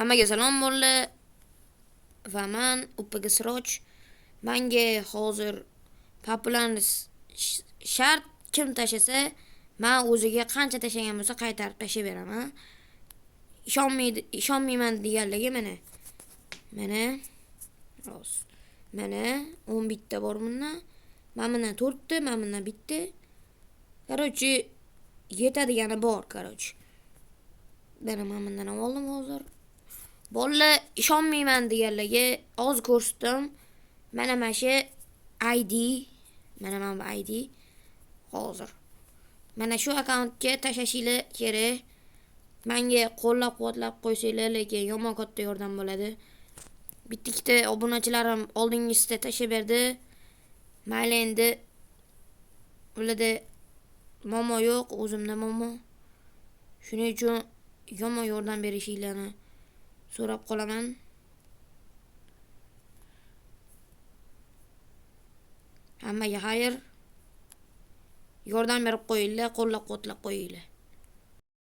Hammaga salom bo'ldi va men upaga Siroj. Menga hozir populyarni shart kim tashasa, men o'ziga qancha tashagan bo'lsa qaytarib tashlayveraman. Ishonmayman deganligi mana. Mana rost. Mana 10 bitta bor bundan. Men bundan 4 ta, men bundan bitta. Короче, yetadigani bor, короче. Men bundan oldim hozir. Bolalar ishonmayman deganlarga oz ko'rsatdim. Mana shu ID, mana bu ID hozir. Mana shu akkauntga tashlashingiz kerak. Menga qo'llab-quvvatlab qo'ysanglar, lekin yomon katta yordam bo'ladi. Bitta-ikkita obunachilarim oldingizda tashlab berdi. Mayli endi ularda momo yo'q, o'zimda momo. Shuning uchun yomon yordam berishinglarni so'rab qolaman. Hammaga xayr. Yordam berib qo'yinglar, qo'llab-quvvatlab qo'yinglar.